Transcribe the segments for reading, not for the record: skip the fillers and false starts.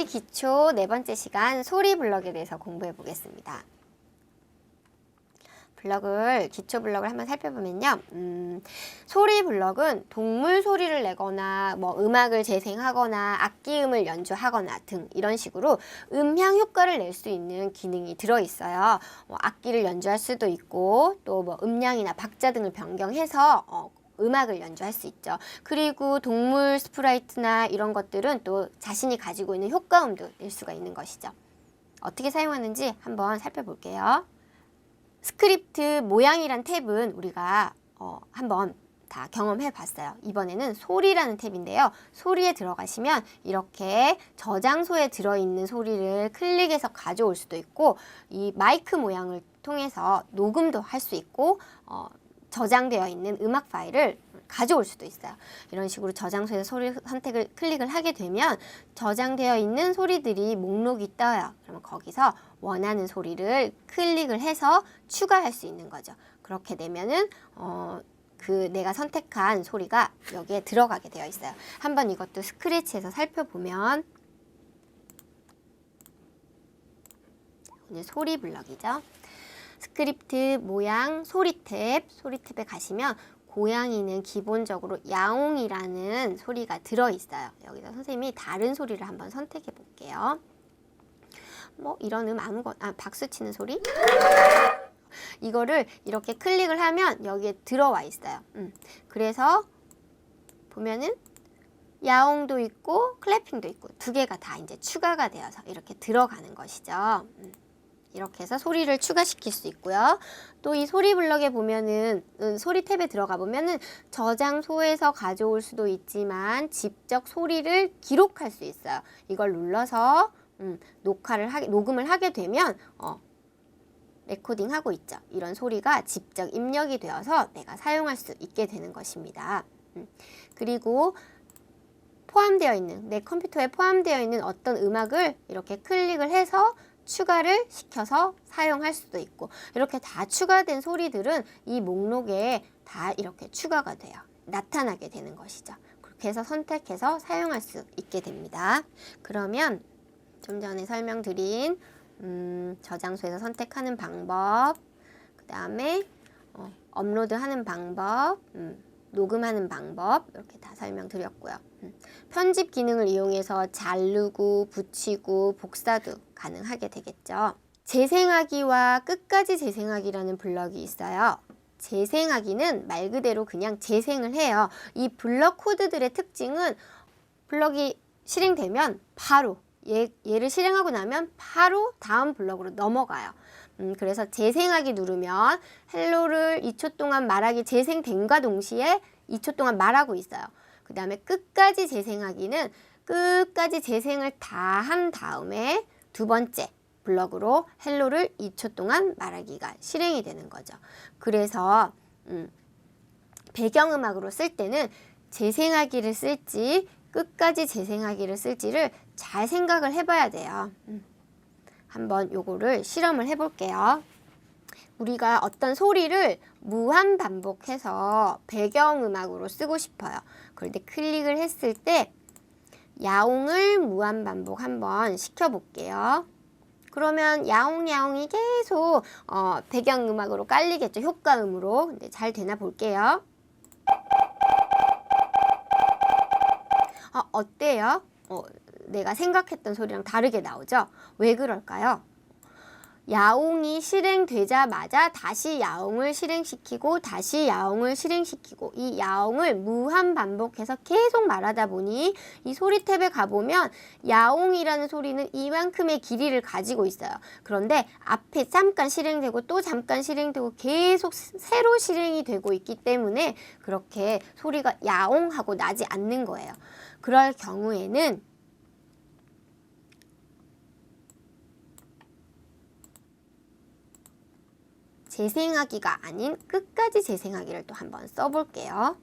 기초 네 번째 시간 소리 블럭에 대해서 공부해 보겠습니다. 기초 블럭을 한번 살펴보면요. 소리 블럭은 동물 소리를 내거나 음악을 재생하거나 악기음을 연주하거나 등 이런 식으로 음향 효과를 낼 수 있는 기능이 들어있어요. 악기를 연주할 수도 있고 또 음량이나 박자 등을 변경해서 음악을 연주할 수 있죠. 그리고 동물 스프라이트나 이런 것들은 또 자신이 가지고 있는 효과음도 낼 수가 있는 것이죠. 어떻게 사용하는지 한번 살펴볼게요. 스크립트 모양이란 탭은 우리가 한번 다 경험해 봤어요. 이번에는 소리라는 탭인데요. 소리에 들어가시면 이렇게 저장소에 들어있는 소리를 클릭해서 가져올 수도 있고 이 마이크 모양을 통해서 녹음도 할 수 있고 저장되어 있는 음악 파일을 가져올 수도 있어요. 이런 식으로 저장소에서 소리 선택을 클릭을 하게 되면 저장되어 있는 소리들이 목록이 떠요. 그러면 거기서 원하는 소리를 클릭을 해서 추가할 수 있는 거죠. 그렇게 되면은 내가 선택한 소리가 여기에 들어가게 되어 있어요. 한번 이것도 스크래치에서 살펴보면 오늘 소리 블럭이죠. 스크립트 모양 소리 탭에 가시면 고양이는 기본적으로 야옹이라는 소리가 들어있어요. 여기서 선생님이 다른 소리를 한번 선택해 볼게요. 이런 박수 치는 소리? 이거를 이렇게 클릭을 하면 여기에 들어와 있어요. 그래서 보면은 야옹도 있고 클래핑도 있고 두 개가 다 이제 추가가 되어서 이렇게 들어가는 것이죠. 이렇게 해서 소리를 추가시킬 수 있고요. 또 이 소리 블럭에 보면은 소리 탭에 들어가 보면은 저장소에서 가져올 수도 있지만 직접 소리를 기록할 수 있어요. 이걸 눌러서 녹음을 하게 되면 레코딩 하고 있죠. 이런 소리가 직접 입력이 되어서 내가 사용할 수 있게 되는 것입니다. 그리고 내 컴퓨터에 포함되어 있는 어떤 음악을 이렇게 클릭을 해서 추가를 시켜서 사용할 수도 있고 이렇게 다 추가된 소리들은 이 목록에 다 이렇게 추가가 돼요. 나타나게 되는 것이죠. 그렇게 해서 선택해서 사용할 수 있게 됩니다. 그러면 좀 전에 설명드린 저장소에서 선택하는 방법, 그 다음에 업로드하는 방법, 녹음하는 방법 이렇게 다 설명드렸고요. 편집 기능을 이용해서 자르고 붙이고 복사도 가능하게 되겠죠. 재생하기와 끝까지 재생하기라는 블럭이 있어요. 재생하기는 말 그대로 그냥 재생을 해요. 이 블럭 코드들의 특징은 블럭이 실행되면 바로 얘를 실행하고 나면 바로 다음 블럭으로 넘어가요. 그래서 재생하기 누르면 헬로를 2초 동안 말하기 재생됨과 동시에 2초 동안 말하고 있어요. 그 다음에 끝까지 재생하기는 끝까지 재생을 다 한 다음에 두 번째 블럭으로 헬로를 2초 동안 말하기가 실행이 되는 거죠. 그래서 배경음악으로 쓸 때는 재생하기를 쓸지 끝까지 재생하기를 쓸지를 잘 생각을 해봐야 돼요. 한번 요거를 실험을 해볼게요. 우리가 어떤 소리를 무한 반복해서 배경음악으로 쓰고 싶어요. 그런데 클릭을 했을 때 야옹을 무한 반복 한번 시켜볼게요. 그러면 야옹야옹이 계속 배경음악으로 깔리겠죠. 효과음으로. 근데 잘 되나 볼게요. 어때요? 내가 생각했던 소리랑 다르게 나오죠? 왜 그럴까요? 야옹이 실행되자마자 다시 야옹을 실행시키고 다시 야옹을 실행시키고 이 야옹을 무한 반복해서 계속 말하다 보니 이 소리 탭에 가보면 야옹이라는 소리는 이만큼의 길이를 가지고 있어요. 그런데 앞에 잠깐 실행되고 또 잠깐 실행되고 계속 새로 실행이 되고 있기 때문에 그렇게 소리가 야옹하고 나지 않는 거예요. 그럴 경우에는 재생하기가 아닌 끝까지 재생하기를 또 한번 써볼게요.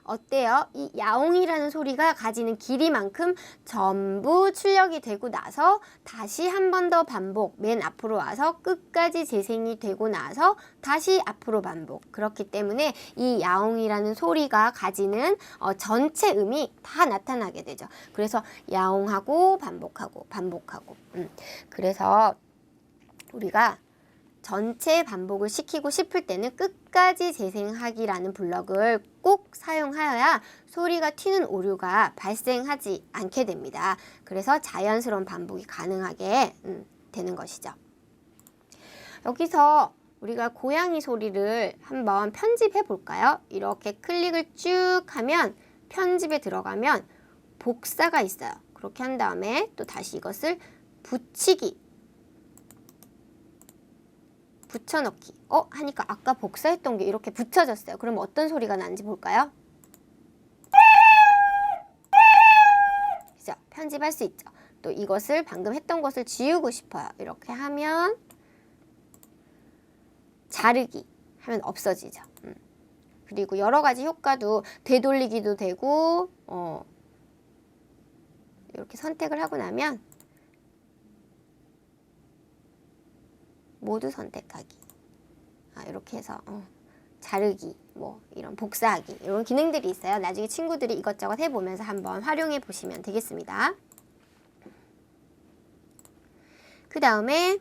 어때요? 이 야옹이라는 소리가 가지는 길이만큼 전부 출력이 되고 나서 다시 한 번 더 반복, 맨 앞으로 와서 끝까지 재생이 되고 나서 다시 앞으로 반복. 그렇기 때문에 이 야옹이라는 소리가 가지는 전체 음이 다 나타나게 되죠. 그래서 야옹하고 반복하고 반복하고. 그래서 우리가 전체 반복을 시키고 싶을 때는 끝까지 재생하기라는 블럭을 꼭 사용하여야 소리가 튀는 오류가 발생하지 않게 됩니다. 그래서 자연스러운 반복이 가능하게 되는 것이죠. 여기서 우리가 고양이 소리를 한번 편집해 볼까요? 이렇게 클릭을 쭉 하면 편집에 들어가면 복사가 있어요. 그렇게 한 다음에 또 다시 이것을 붙이기, 붙여넣기 하니까 아까 복사했던 게 이렇게 붙여졌어요. 그럼 어떤 소리가 나는지 볼까요? 그죠? 편집할 수 있죠. 또 이것을 방금 했던 것을 지우고 싶어요. 이렇게 하면 자르기 하면 없어지죠. 그리고 여러 가지 효과도 되돌리기도 되고 이렇게 선택을 하고 나면 모두 선택하기, 이렇게 해서 자르기, 뭐 이런 복사하기 이런 기능들이 있어요. 나중에 친구들이 이것저것 해보면서 한번 활용해 보시면 되겠습니다. 그 다음에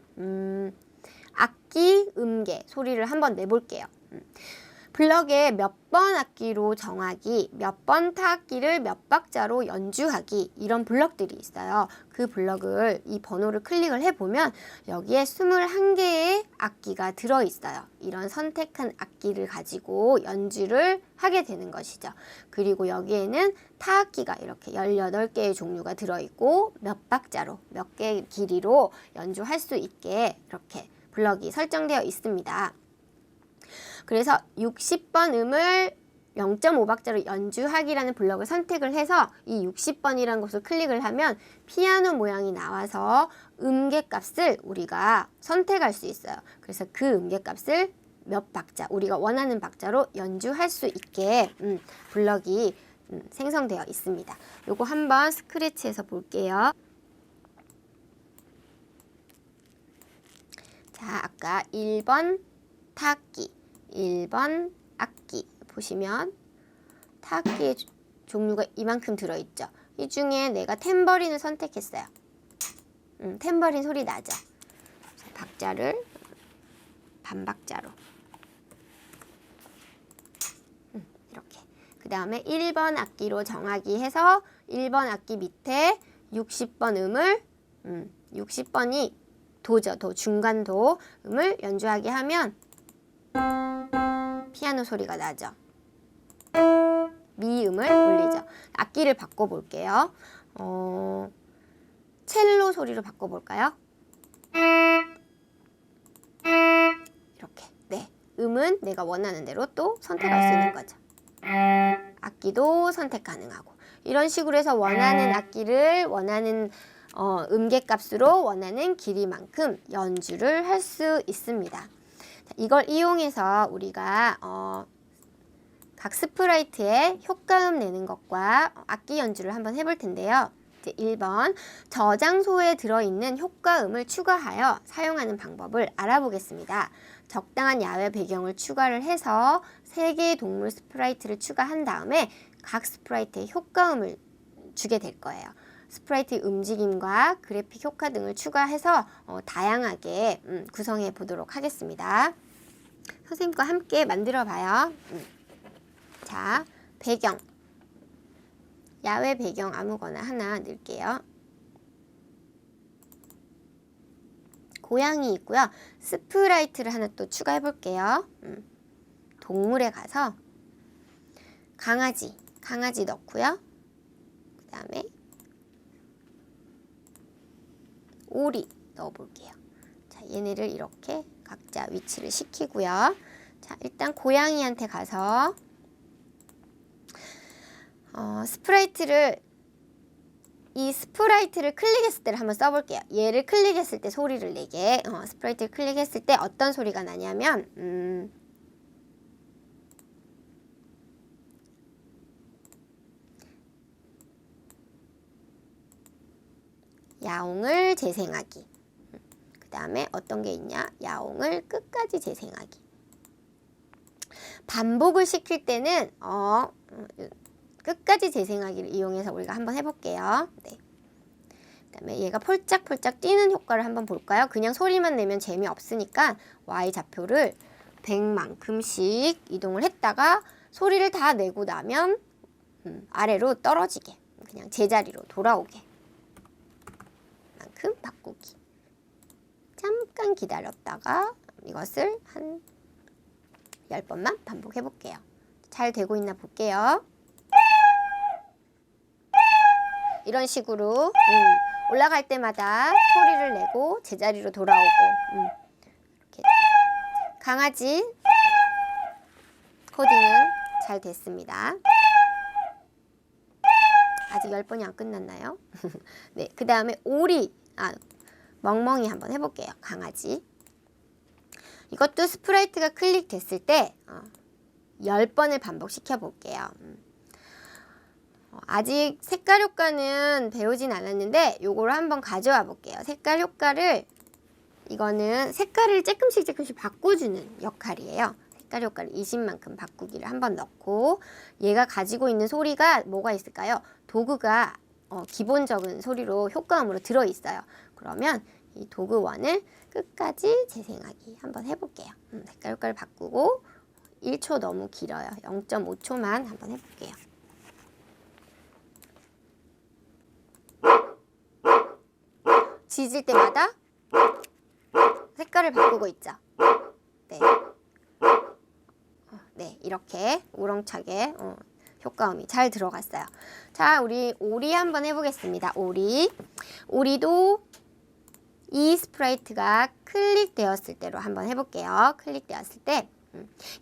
악기, 음계 소리를 한번 내볼게요. 블럭에 몇 번 악기로 정하기, 몇 번 타악기를 몇 박자로 연주하기 이런 블럭들이 있어요. 그 블럭을 이 번호를 클릭을 해보면 여기에 21개의 악기가 들어있어요. 이런 선택한 악기를 가지고 연주를 하게 되는 것이죠. 그리고 여기에는 타악기가 이렇게 18개의 종류가 들어있고 몇 박자로, 몇 개의 길이로 연주할 수 있게 이렇게 블럭이 설정되어 있습니다. 그래서 60번 음을 0.5박자로 연주하기라는 블럭을 선택을 해서 이 60번이라는 것을 클릭을 하면 피아노 모양이 나와서 음계값을 우리가 선택할 수 있어요. 그래서 그 음계값을 몇 박자, 우리가 원하는 박자로 연주할 수 있게 블럭이 생성되어 있습니다. 요거 한번 스크래치해서 볼게요. 자, 아까 1번 타악기, 1번 악기 보시면 타악기의 종류가 이만큼 들어있죠. 이 중에 내가 탬버린을 선택했어요. 탬버린 소리 나죠. 박자를 반박자로 이렇게. 그 다음에 1번 악기로 정하기 해서 1번 악기 밑에 60번 음을 60번이 도죠. 도, 중간 도 음을 연주하게 하면 피아노 소리가 나죠. 미음을 올리죠. 악기를 바꿔볼게요. 첼로 소리로 바꿔볼까요? 이렇게. 네. 음은 내가 원하는 대로 또 선택할 수 있는 거죠. 악기도 선택 가능하고. 이런 식으로 해서 원하는 악기를 원하는 음계값으로 원하는 길이만큼 연주를 할 수 있습니다. 이걸 이용해서 우리가 각 스프라이트에 효과음 내는 것과 악기 연주를 한번 해볼 텐데요. 이제 1번 저장소에 들어있는 효과음을 추가하여 사용하는 방법을 알아보겠습니다. 적당한 야외 배경을 추가를 해서 3개의 동물 스프라이트를 추가한 다음에 각 스프라이트에 효과음을 주게 될 거예요. 스프라이트의 움직임과 그래픽 효과 등을 추가해서 다양하게 구성해 보도록 하겠습니다. 선생님과 함께 만들어 봐요. 자, 배경. 야외 배경 아무거나 하나 넣을게요. 고양이 있고요. 스프라이트를 하나 또 추가해 볼게요. 동물에 가서 강아지 넣고요. 그 다음에 오리 넣어볼게요. 자, 얘네를 이렇게 각자 위치를 시키고요. 자, 일단 고양이한테 가서 이 스프라이트를 클릭했을 때를 한번 써볼게요. 얘를 클릭했을 때 소리를 내게. 스프라이트를 클릭했을 때 어떤 소리가 나냐면 야옹을 재생하기. 그 다음에 어떤 게 있냐? 야옹을 끝까지 재생하기. 반복을 시킬 때는 끝까지 재생하기를 이용해서 우리가 한번 해볼게요. 네. 그 다음에 얘가 폴짝폴짝 뛰는 효과를 한번 볼까요? 그냥 소리만 내면 재미없으니까 Y좌표를 100만큼씩 이동을 했다가 소리를 다 내고 나면 아래로 떨어지게, 그냥 제자리로 돌아오게 만큼 바꾸기. 잠깐 기다렸다가 이것을 한 10번만 반복해 볼게요. 잘 되고 있나 볼게요. 이런 식으로 올라갈 때마다 소리를 내고 제자리로 돌아오고. 이렇게 강아지 코딩은 잘 됐습니다. 아직 10번이 안 끝났나요? 네, 그 다음에 오리, 멍멍이 한번 해볼게요. 강아지. 이것도 스프라이트가 클릭됐을 때 10번을 반복시켜 볼게요. 아직 색깔 효과는 배우진 않았는데 요거를 한번 가져와 볼게요. 색깔 효과를, 이거는 색깔을 조금씩 바꿔주는 역할이에요. 색깔 효과를 20만큼 바꾸기를 한번 넣고, 얘가 가지고 있는 소리가 뭐가 있을까요? 도구가 기본적인 소리로 효과음으로 들어있어요. 그러면 이 도구원을 끝까지 재생하기 한번 해볼게요. 색깔 효과를 바꾸고 1초 너무 길어요. 0.5초만 한번 해볼게요. 짖을 때마다 색깔을 바꾸고 있죠. 네. 네, 이렇게 우렁차게 효과음이 잘 들어갔어요. 자, 우리 오리 한번 해보겠습니다. 오리도 이 스프라이트가 클릭되었을 때로 한번 해볼게요. 클릭되었을 때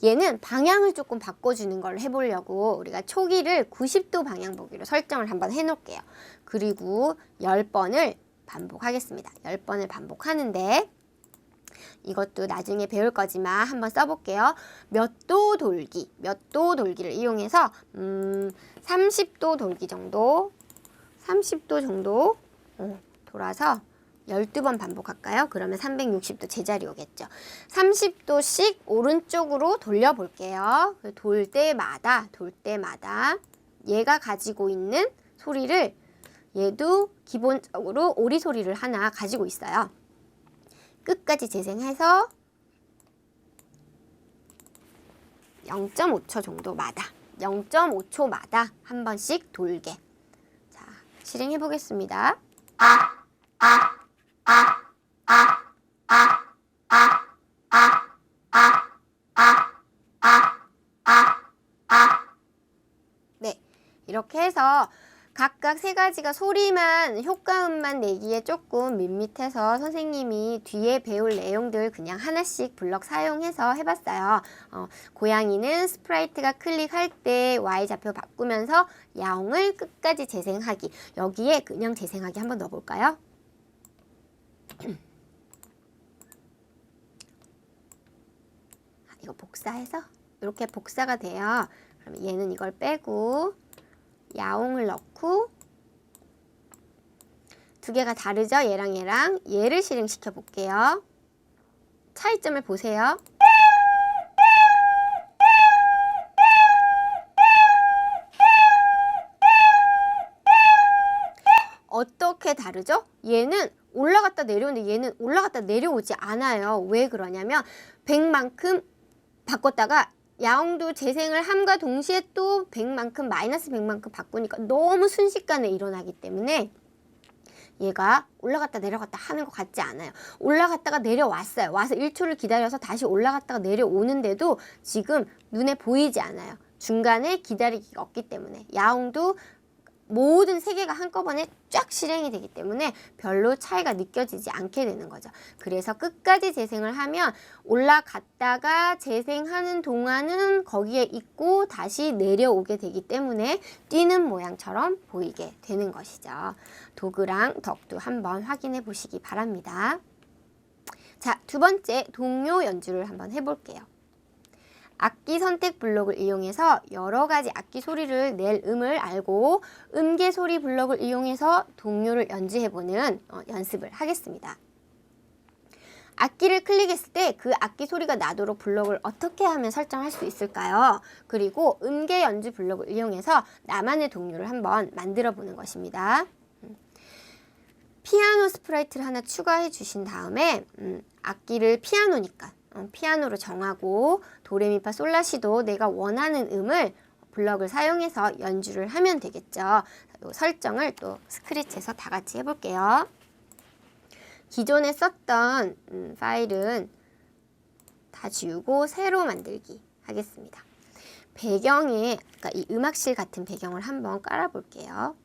얘는 방향을 조금 바꿔주는 걸 해보려고 우리가 초기를 90도 방향 보기로 설정을 한번 해놓을게요. 그리고 10번을 반복하겠습니다. 10번을 반복하는데 이것도 나중에 배울 거지만 한번 써볼게요. 몇 도 돌기를 이용해서 30도 돌기 정도, 30도 정도 돌아서 12번 반복할까요? 그러면 360도 제자리 오겠죠. 30도씩 오른쪽으로 돌려볼게요. 돌 때마다 얘가 가지고 있는 소리를, 얘도 기본적으로 오리 소리를 하나 가지고 있어요. 끝까지 재생해서 0.5초 정도마다, 0.5초마다 한 번씩 돌게. 자, 실행해 보겠습니다. 네, 이렇게 해서 각각 세 가지가 소리만, 효과음만 내기에 조금 밋밋해서 선생님이 뒤에 배울 내용들 그냥 하나씩 블럭 사용해서 해봤어요. 고양이는 스프라이트가 클릭할 때 Y좌표 바꾸면서 야옹을 끝까지 재생하기. 여기에 그냥 재생하기 한번 넣어볼까요? 이거 복사해서 이렇게 복사가 돼요. 그러면 얘는 이걸 빼고 야옹을 넣고, 두 개가 다르죠? 얘랑 얘를 실행시켜 볼게요. 차이점을 보세요. 어떻게 다르죠? 얘는 올라갔다 내려오는데 얘는 올라갔다 내려오지 않아요. 왜 그러냐면 100만큼 바꿨다가 야옹도 재생을 함과 동시에 또 100만큼, 마이너스 100만큼 바꾸니까 너무 순식간에 일어나기 때문에 얘가 올라갔다 내려갔다 하는 것 같지 않아요. 올라갔다가 내려왔어요. 와서 1초를 기다려서 다시 올라갔다가 내려오는데도 지금 눈에 보이지 않아요. 중간에 기다리기가 없기 때문에. 야옹도 모든 세 개가 한꺼번에 쫙 실행이 되기 때문에 별로 차이가 느껴지지 않게 되는 거죠. 그래서 끝까지 재생을 하면 올라갔다가 재생하는 동안은 거기에 있고 다시 내려오게 되기 때문에 뛰는 모양처럼 보이게 되는 것이죠. 도그랑 덕도 한번 확인해 보시기 바랍니다. 자, 두 번째 동요 연주를 한번 해볼게요. 악기 선택 블록을 이용해서 여러 가지 악기 소리를 낼 음을 알고 음계 소리 블록을 이용해서 동요를 연주해보는 연습을 하겠습니다. 악기를 클릭했을 때 그 악기 소리가 나도록 블록을 어떻게 하면 설정할 수 있을까요? 그리고 음계 연주 블록을 이용해서 나만의 동요를 한번 만들어 보는 것입니다. 피아노 스프라이트를 하나 추가해 주신 다음에 악기를 피아노니까 피아노로 정하고 도레미파 솔라시도 내가 원하는 음을 블럭을 사용해서 연주를 하면 되겠죠. 이 설정을 또 스크래치에서 다 같이 해볼게요. 기존에 썼던 파일은 다 지우고 새로 만들기 하겠습니다. 배경에 그러니까 이 음악실 같은 배경을 한번 깔아볼게요.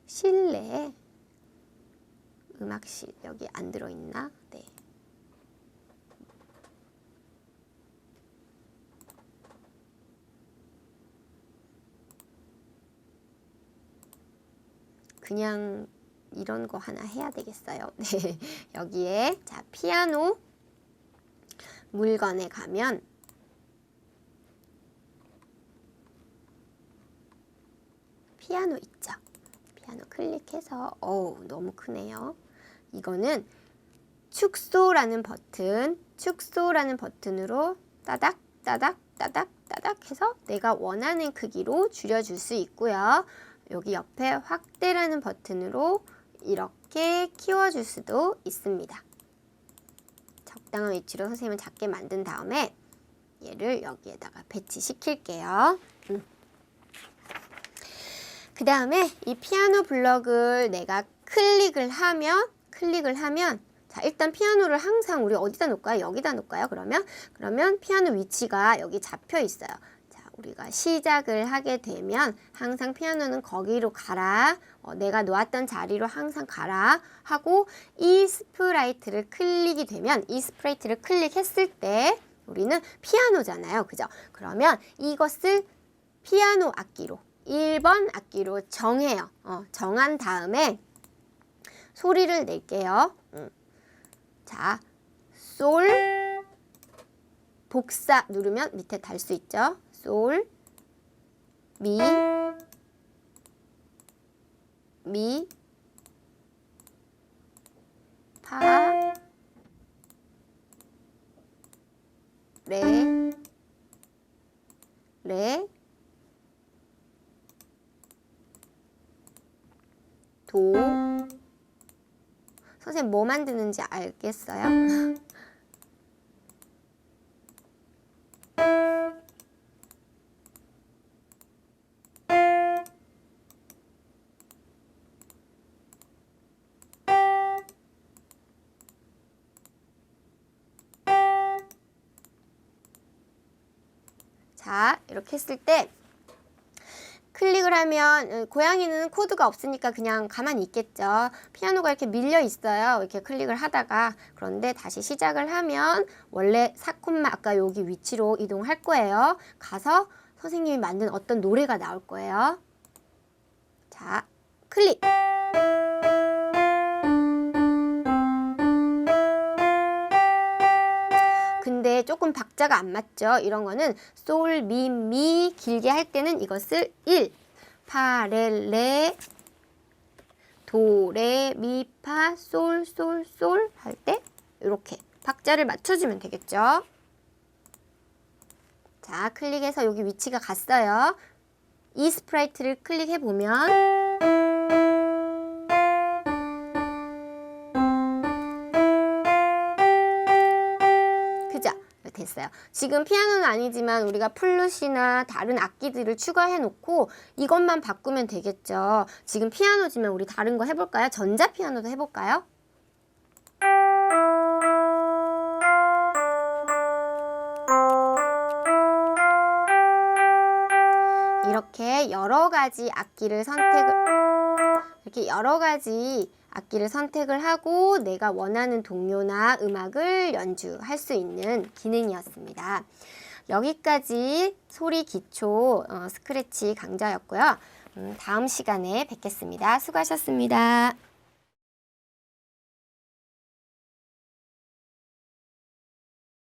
실내에 음악실 여기 안 들어있나? 네. 그냥 이런 거 하나 해야 되겠어요. 네. 여기에 자 피아노 물건에 가면 피아노 있죠. 피아노 클릭해서 너무 크네요. 이거는 축소라는 버튼으로 따닥 따닥 따닥 따닥 해서 내가 원하는 크기로 줄여줄 수 있고요. 여기 옆에 확대라는 버튼으로 이렇게 키워줄 수도 있습니다. 적당한 위치로 선생님은 작게 만든 다음에 얘를 여기에다가 배치시킬게요. 그 다음에 이 피아노 블럭을 내가 클릭을 하면 자 일단 피아노를 항상 우리 어디다 놓을까요? 여기다 놓을까요? 그러면 피아노 위치가 여기 잡혀 있어요. 우리가 시작을 하게 되면 항상 피아노는 거기로 가라, 내가 놓았던 자리로 항상 가라 하고 이 스프라이트를 클릭이 되면 이 스프라이트를 클릭했을 때 우리는 피아노잖아요. 그죠? 그러면 이것을 피아노 악기로 1번 악기로 정해요. 정한 다음에 소리를 낼게요. 자, 솔 복사 누르면 밑에 달 수 있죠. 솔, 미, 파, 레, 도. 선생님 뭐 만드는지 알겠어요? 자, 이렇게 했을 때 클릭을 하면 고양이는 코드가 없으니까 그냥 가만히 있겠죠. 피아노가 이렇게 밀려 있어요. 이렇게 클릭을 하다가. 그런데 다시 시작을 하면 원래 4콤마 아까 여기 위치로 이동할 거예요. 가서 선생님이 만든 어떤 노래가 나올 거예요. 자, 클릭. 근데 조금 박자가 안 맞죠? 이런 거는 솔, 미 길게 할 때는 이것을 1, 파, 레, 도, 레, 미, 파, 솔 할 때 이렇게 박자를 맞춰주면 되겠죠? 자, 클릭해서 여기 위치가 갔어요. 이 스프라이트를 클릭해보면 됐어요. 지금 피아노는 아니지만 우리가 플룻이나 다른 악기들을 추가해 놓고 이것만 바꾸면 되겠죠. 지금 피아노지만 우리 다른 거 해볼까요? 전자피아노도 해볼까요? 이렇게 여러 가지 악기를 선택을 하고 내가 원하는 동요나 음악을 연주할 수 있는 기능이었습니다. 여기까지 소리 기초 스크래치 강좌였고요. 다음 시간에 뵙겠습니다. 수고하셨습니다.